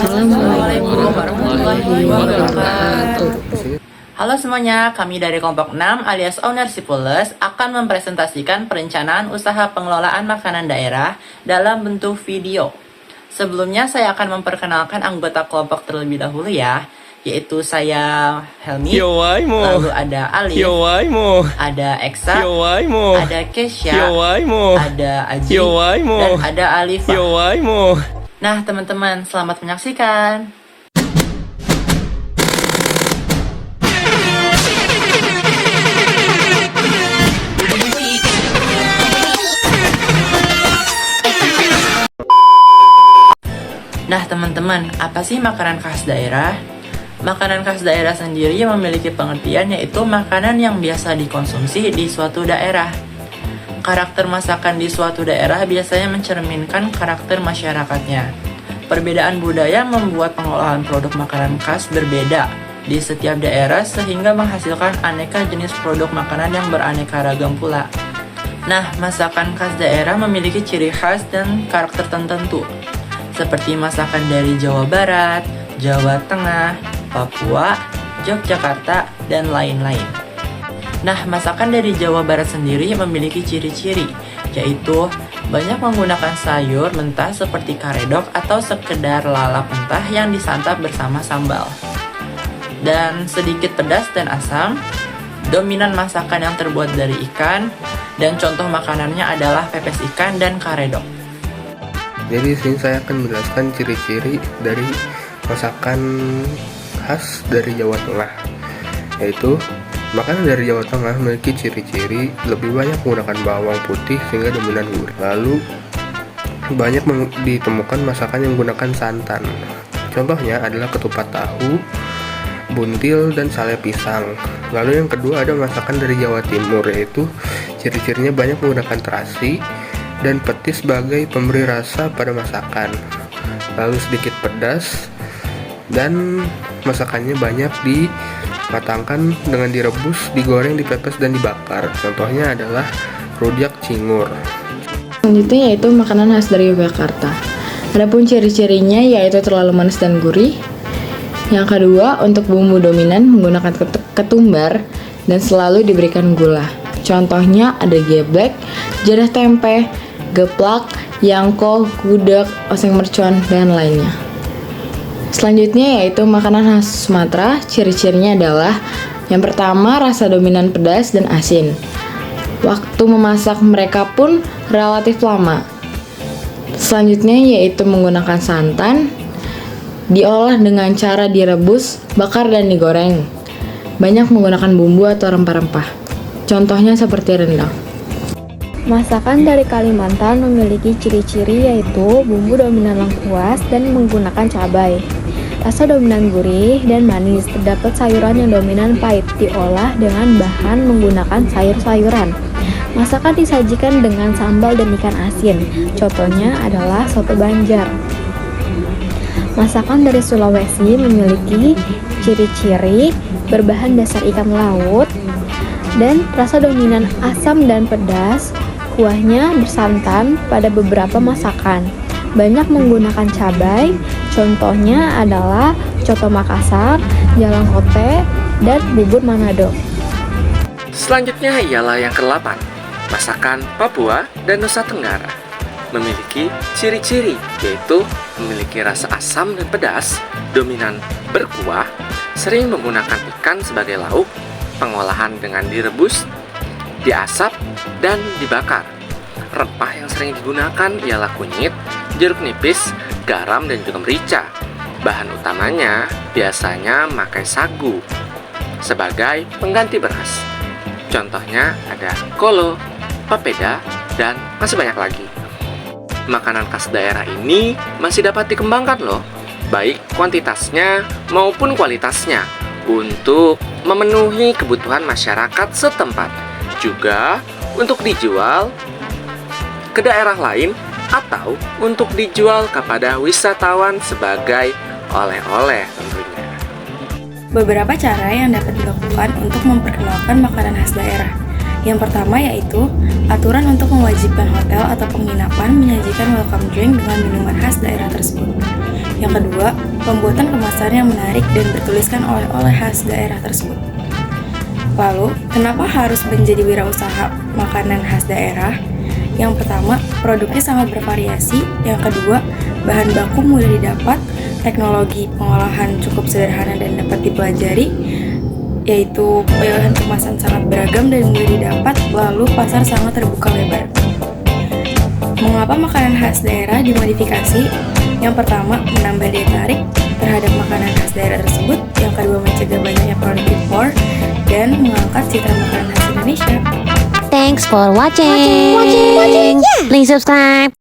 Assalamualaikum warahmatullahi wabarakatuh. Halo semuanya, kami dari kelompok 6 alias Ownersipulus akan mempresentasikan perencanaan usaha pengelolaan makanan daerah dalam bentuk video. Sebelumnya saya akan memperkenalkan anggota kelompok terlebih dahulu ya, yaitu saya Helmi, lalu ada Ali, ada Eksa, ada Kesha, ada Aji, dan ada Alifa. Nah teman-teman, selamat menyaksikan. Nah teman-teman, apa sih makanan khas daerah? Makanan khas daerah sendiri memiliki pengertian yaitu makanan yang biasa dikonsumsi di suatu daerah. Karakter masakan di suatu daerah biasanya mencerminkan karakter masyarakatnya. Perbedaan budaya membuat pengolahan produk makanan khas berbeda di setiap daerah sehingga menghasilkan aneka jenis produk makanan yang beraneka ragam pula. Nah, masakan khas daerah memiliki ciri khas dan karakter tertentu, seperti masakan dari Jawa Barat, Jawa Tengah, Papua, Yogyakarta, dan lain-lain. Nah, masakan dari Jawa Barat sendiri memiliki ciri-ciri, yaitu banyak menggunakan sayur mentah seperti karedok atau sekedar lalap mentah yang disantap bersama sambal. Dan sedikit pedas dan asam, dominan masakan yang terbuat dari ikan, dan contoh makanannya adalah pepes ikan dan karedok. Jadi di sini saya akan menjelaskan ciri-ciri dari masakan khas dari Jawa Tengah, yaitu makanan dari Jawa Tengah memiliki ciri-ciri lebih banyak menggunakan bawang putih sehingga dominan gurih. Lalu banyak ditemukan masakan yang menggunakan santan. Contohnya adalah ketupat tahu, buntil, dan sale pisang. Lalu yang kedua ada masakan dari Jawa Timur, yaitu ciri-cirinya banyak menggunakan terasi dan petis sebagai pemberi rasa pada masakan. Lalu sedikit pedas, dan masakannya banyak dimatangkan dengan direbus, digoreng, dipepes, dan dibakar. Contohnya adalah rujak cingur. Selanjutnya yaitu makanan khas dari Yogyakarta. Adapun ciri-cirinya yaitu terlalu manis dan gurih. Yang kedua, untuk bumbu dominan menggunakan ketumbar dan selalu diberikan gula. Contohnya ada geblek, jadah tempe, geplak, yangko, gudeg, oseng mercon, dan lainnya. Selanjutnya yaitu makanan khas Sumatera. Ciri-cirinya adalah yang pertama, rasa dominan pedas dan asin. Waktu memasak mereka pun relatif lama. Selanjutnya yaitu menggunakan santan, diolah dengan cara direbus, bakar, dan digoreng. Banyak menggunakan bumbu atau rempah-rempah. Contohnya seperti rendang. Masakan dari Kalimantan memiliki ciri-ciri yaitu bumbu dominan lengkuas dan menggunakan cabai. Rasa dominan gurih dan manis, terdapat sayuran yang dominan pahit, diolah dengan bahan menggunakan sayur-sayuran. Masakan disajikan dengan sambal dan ikan asin. Contohnya adalah soto Banjar. Masakan dari Sulawesi memiliki ciri-ciri berbahan dasar ikan laut dan rasa dominan asam dan pedas. Kuahnya bersantan pada beberapa masakan. Banyak menggunakan cabai. Contohnya adalah coto Makassar, jalang kote, dan bubur Manado. Selanjutnya ialah yang ke-8, masakan Papua dan Nusa Tenggara. Memiliki ciri-ciri yaitu memiliki rasa asam dan pedas, dominan berkuah, sering menggunakan ikan sebagai lauk, pengolahan dengan direbus, diasap, dan dibakar. Rempah yang sering digunakan ialah kunyit, jeruk nipis, garam, dan juga merica. Bahan utamanya biasanya memakai sagu sebagai pengganti beras. Contohnya ada kolo, papeda, dan masih banyak lagi. Makanan khas daerah ini masih dapat dikembangkan loh, baik kuantitasnya maupun kualitasnya, untuk memenuhi kebutuhan masyarakat setempat. Juga untuk dijual ke daerah lain atau untuk dijual kepada wisatawan sebagai oleh-oleh tentunya. Beberapa cara yang dapat dilakukan untuk memperkenalkan makanan khas daerah. Yang pertama yaitu aturan untuk mewajibkan hotel atau penginapan menyajikan welcome drink dengan minuman khas daerah tersebut. Yang kedua, pembuatan kemasan yang menarik dan bertuliskan oleh-oleh khas daerah tersebut. Lalu, kenapa harus menjadi wirausaha makanan khas daerah? Yang pertama, produknya sangat bervariasi. Yang kedua, bahan baku mudah didapat, teknologi pengolahan cukup sederhana dan dapat dipelajari, yaitu pilihan kemasan sangat beragam dan mudah didapat, lalu pasar sangat terbuka lebar. Mengapa makanan khas daerah dimodifikasi? Yang pertama, menambah daya tarik terhadap makanan khas daerah tersebut. Yang kedua, mencegah banyaknya produk impor dan mengangkat citra makanan khas Indonesia. Thanks for watching. Please subscribe.